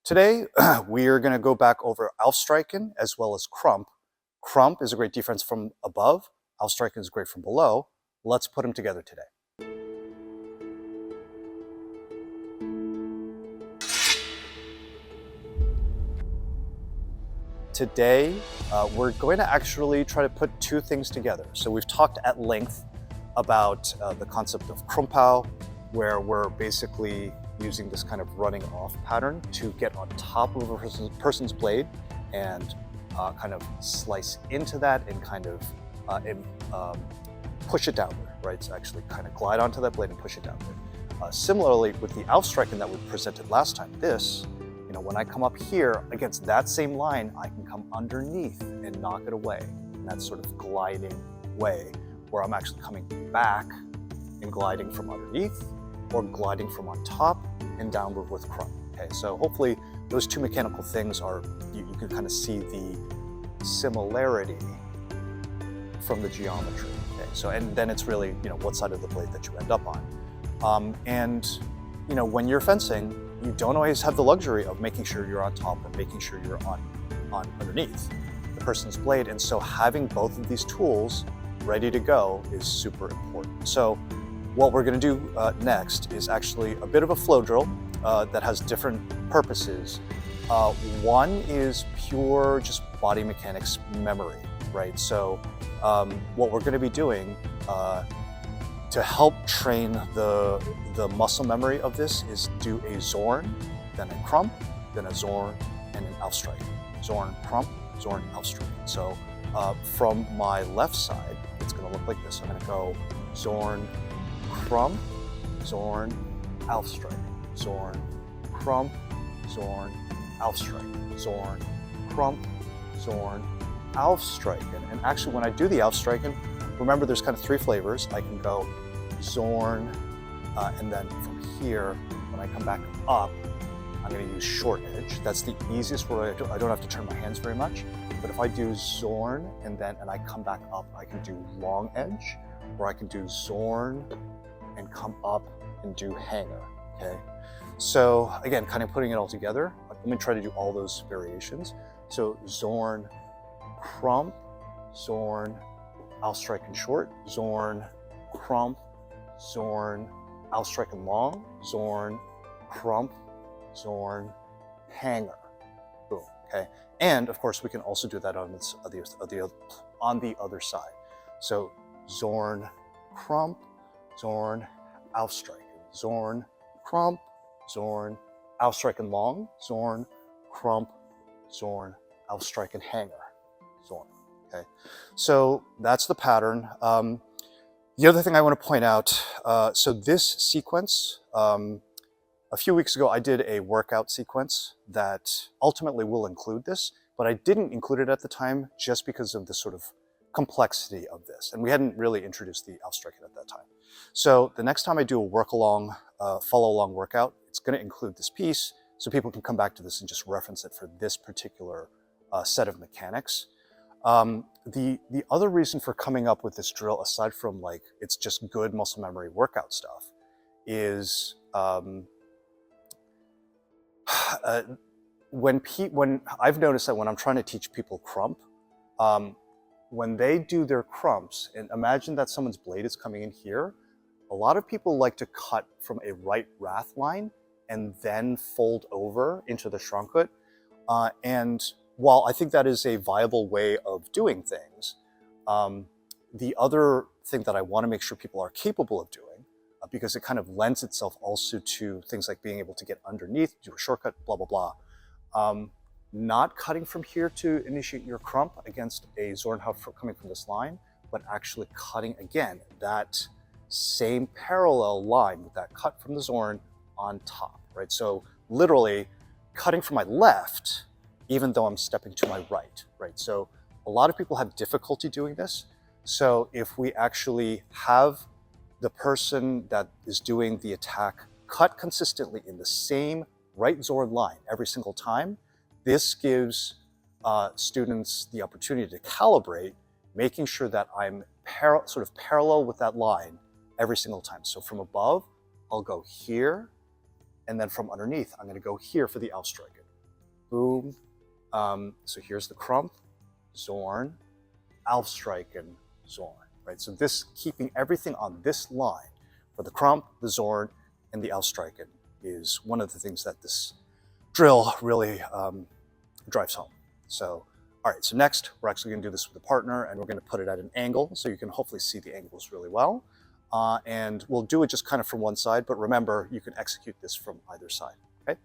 Today, we are going to go back over Aufstreichen as well as Krump. Krump is a great defense from above. Aufstreichen is great from below. Let's put them together today. Today, we're going to actually try to put two things together. So we've talked at length about the concept of Krumphau, where we're basically using this kind of running off pattern to get on top of a person's blade and kind of slice into that and kind of push it downward, right? So actually kind of glide onto that blade and push it downward. Similarly, with the Aufstreichen that we presented last time, when I come up here against that same line, I can come underneath and knock it away in that sort of gliding way where I'm actually coming back and gliding from underneath or gliding from on top and downward with Krump. Okay, so hopefully those two mechanical things are, you can kind of see the similarity from the geometry. Okay, so and then it's really, what side of the blade that you end up on. When you're fencing, you don't always have the luxury of making sure you're on top or making sure you're on underneath the person's blade. And so having both of these tools ready to go is super important. So what we're going to do next is actually a bit of a flow drill that has different purposes. One is pure just body mechanics memory, right? So what we're going to be doing to help train the muscle memory of this is do a Zorn, then a Krump, then a Zorn, and an Aufstreichen. Zorn, Krump, Zorn, Aufstreichen. So from my left side, it's going to look like this. I'm going to go Zorn, Krump, Zorn, Aufstreichen. Zorn, Krump, Zorn, Aufstreichen. Zorn, Krump, Zorn, Aufstreichen. And actually when I do the Aufstreichen, remember there's kind of three flavors. I can go Zorn, and then from here, when I come back up, I'm going to use short edge. That's the easiest where I don't have to turn my hands very much. But if I do Zorn and I come back up, I can do long edge, or I can do Zorn and come up and do hanger, okay? So again, kind of putting it all together, let me try to do all those variations. So Zorn, Krump, Zorn, Aufstreichen short, Zorn, Krump, Zorn, Aufstreichen long, Zorn, Krump, Zorn, hanger, boom, okay? And of course, we can also do that on the other side. So Zorn, Krump, Zorn, Aufstreichen, Zorn, Krump, Zorn, Aufstreichen long, Zorn, Krump, Zorn, Aufstreichen hanger, Zorn. Okay, so that's the pattern. The other thing I want to point out, so this sequence, a few weeks ago I did a workout sequence that ultimately will include this, but I didn't include it at the time just because of the sort of complexity of this. And we hadn't really introduced the Aufstreichen at that time. So the next time I do a follow along workout, it's going to include this piece so people can come back to this and just reference it for this particular set of mechanics. The other reason for coming up with this drill, aside from like it's just good muscle memory workout stuff, is when I've noticed that when I'm trying to teach people Krump, when they do their Krumps, and imagine that someone's blade is coming in here, a lot of people like to cut from a right wrath line and then fold over into the Schrankut. And while I think that is a viable way of doing things, the other thing that I want to make sure people are capable of doing, because it kind of lends itself also to things like being able to get underneath, do a shortcut, blah, blah, blah. Not cutting from here to initiate your Krump against a Zorn coming from this line, but actually cutting again that same parallel line with that cut from the Zorn on top, right? So literally cutting from my left, even though I'm stepping to my right, right? So a lot of people have difficulty doing this. So if we actually have the person that is doing the attack cut consistently in the same right Zorn line every single time, this gives students the opportunity to calibrate, making sure that I'm sort of parallel with that line every single time. So from above, I'll go here, and then from underneath, I'm going to go here for the Aufstreichen. boom. So here's the Krump, Zorn, Aufstreichen, Zorn, right? So this, keeping everything on this line for the Krump, the Zorn, and the Aufstreichen is one of the things that this drill really drives home. So, all right, so next we're actually gonna do this with a partner, and we're gonna put it at an angle so you can hopefully see the angles really well. And we'll do it just kind of from one side, but remember, you can execute this from either side, okay?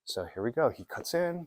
So here we go, he cuts in,